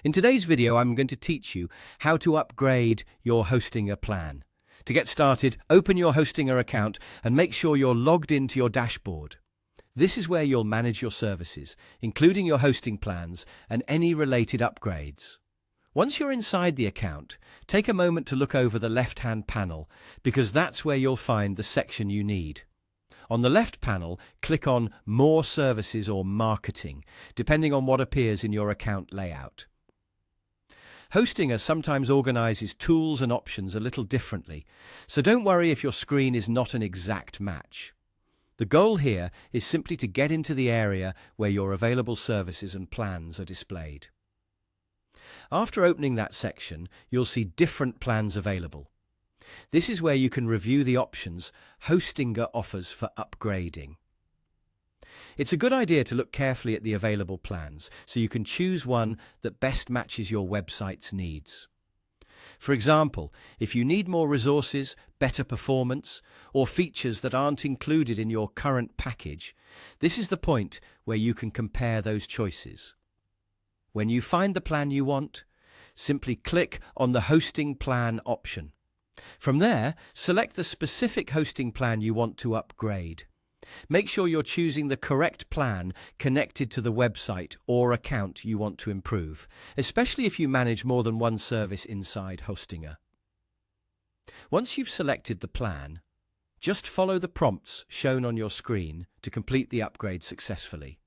In today's video, I'm going to teach you how to upgrade your Hostinger plan. To get started, open your Hostinger account and make sure you're logged into your dashboard. This is where you'll manage your services, including your hosting plans and any related upgrades. Once you're inside the account, take a moment to look over the left-hand panel because that's where you'll find the section you need. On the left panel, click on More Services or Marketing, depending on what appears in your account layout. Hostinger sometimes organizes tools and options a little differently, so don't worry if your screen is not an exact match. The goal here is simply to get into the area where your available services and plans are displayed. After opening that section, you'll see different plans available. This is where you can review the options Hostinger offers for upgrading. It's a good idea to look carefully at the available plans so you can choose one that best matches your website's needs. For example, if you need more resources, better performance, or features that aren't included in your current package, this is the point where you can compare those choices. When you find the plan you want, simply click on the Hosting Plan option. From there, select the specific hosting plan you want to upgrade. Make sure you're choosing the correct plan connected to the website or account you want to improve, especially if you manage more than one service inside Hostinger. Once you've selected the plan, just follow the prompts shown on your screen to complete the upgrade successfully.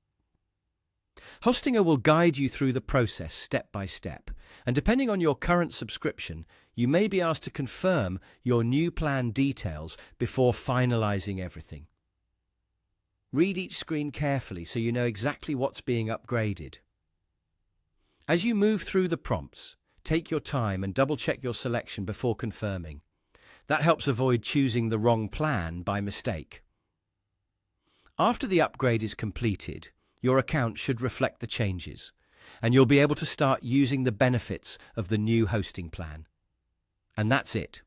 Hostinger will guide you through the process step by step, and depending on your current subscription, you may be asked to confirm your new plan details before finalizing everything. Read each screen carefully so you know exactly what's being upgraded. As you move through the prompts, take your time and double-check your selection before confirming. That helps avoid choosing the wrong plan by mistake. After the upgrade is completed, your account should reflect the changes, and you'll be able to start using the benefits of the new hosting plan. And that's it.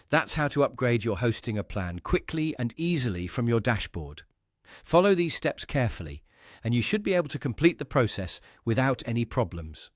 That's how to upgrade your Hostinger plan quickly and easily from your dashboard. Follow these steps carefully, and you should be able to complete the process without any problems.